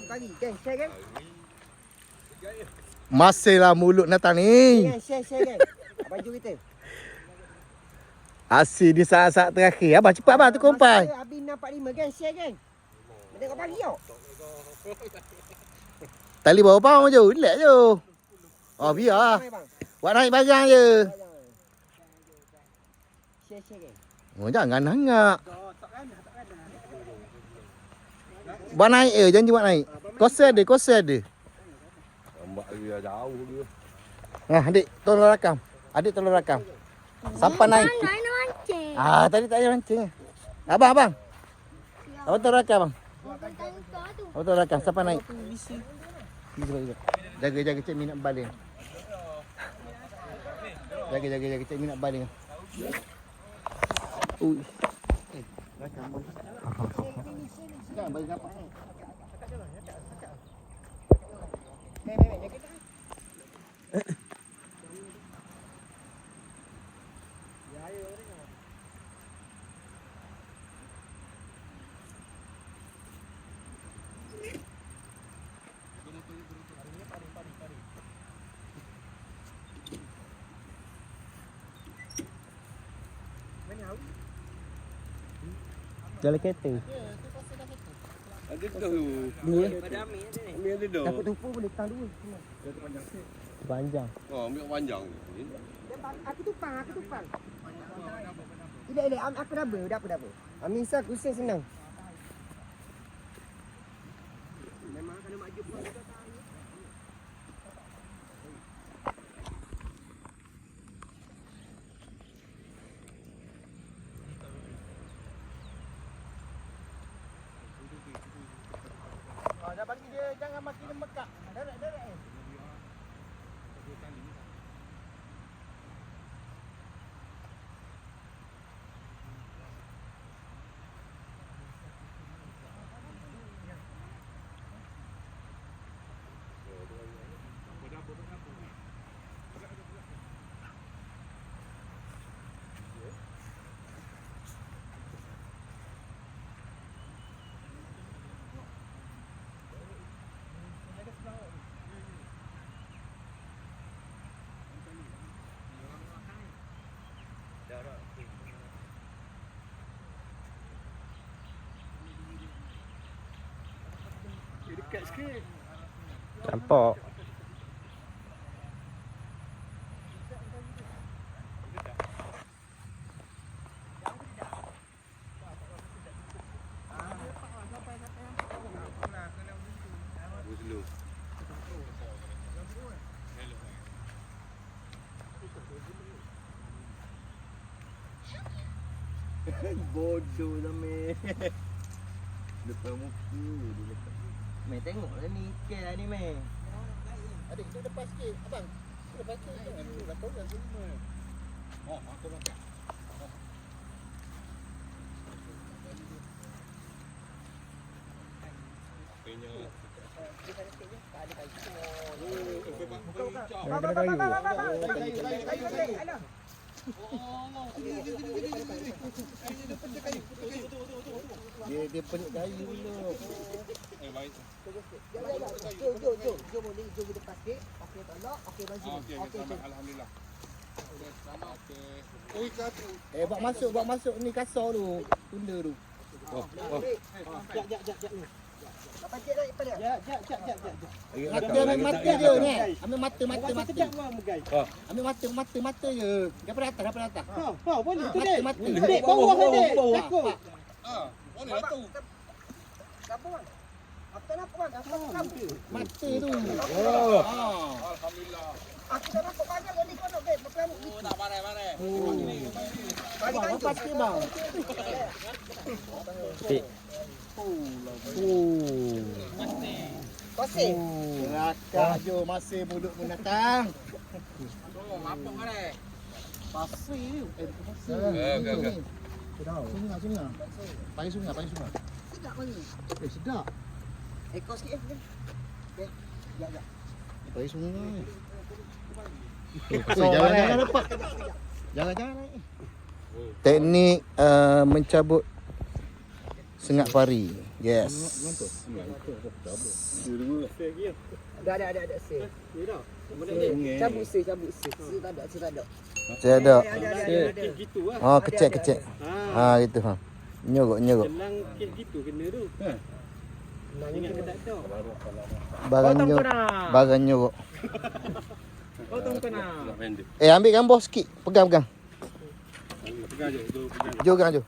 Pagi. Geng, share geng. Masihlah mulut Nathan ni. Geng, share geng. Baju kita. Asyik di saat-saat terakhir. Abang cepat abang tu kompai. Habis 6.45 geng, share geng. Tengok pagi tau. Tali bawah pound je. Relax je. Oh biar. Buat naik barang je. Share geng. Oh jangan hangak. Buat naik je. Janji buat naik. Kosel dia. Lambat dia jauh dia. Nah, adik tolong rakam. Sampai naik. mancing. Tadi tak ada mancing. Abang. Abang tolong rakam abang. Abang tolong rakam sampai naik. Jaga Cik Min nak baling. Jaga Cik Min nak baling. Ui. Rakam abang. Jangan baling apa. Jalan kereta. Ada tu. Ni. Ambil ada dah. Takut tupu boleh tang dua. Panjang. Oh, ambil panjang. Aku tupang. Tidak, aku dah apa. Amisa kusing senang. Memang kena maju pun. Dah bagi dia jangan makin mekak. Derek. Dekat sikit. Nampak. Bodoh lah meh. Depan muka dia letak. Meh tengoklah ni. Ikan lah ni meh. Adik tu lepas sikit. Abang. Lepas sikit. Lepas dah semua. Oh, aku makan. Punya. Dia penik kayu dulu. Baik. Jom boleh depan sikit. Okey tolak. Okey baju. Okey, alhamdulillah. Selamat. Okey. Oi kat. Buat masuk ni kasar tu. Tunda tu. Jap ni. Dapat cek naik pada. Dia ambil mata je ni. Ambil mata. Ambil mata je. Daripada atas. Boleh tu dek. Mata. Dek bawah dek. Takut. Boleh lah tu. Apa bang? Apa nak bang? Mata tu. Oh. Alhamdulillah. Aku dah nampak banyak ni kau nak dek. Berapa ni? Tak parai. Bagi kan Pasti bang. Pasir. Rakak je masih mulut menatang. Oh, apa parai? Pasir. Okey. Sungai. Pagi sungai. Sedap ni. Sedap. Ekor sikit Okey. Jap. Pagi sungai. Jangan dapat. Jangan naik. Teknik mencabut sengat pari. Yes. Ada sih. Cabut sih. Si tak ada. Saya ada. Ada. Gitu lah. Oh, kecek. Ha gitu ha. Nyorok. Jelang kek gitu kena tu. Ingat ke tak ada? Barang nyorok. Potong kena. Ambil gambar sikit. Pegang. Pegang je. Jom.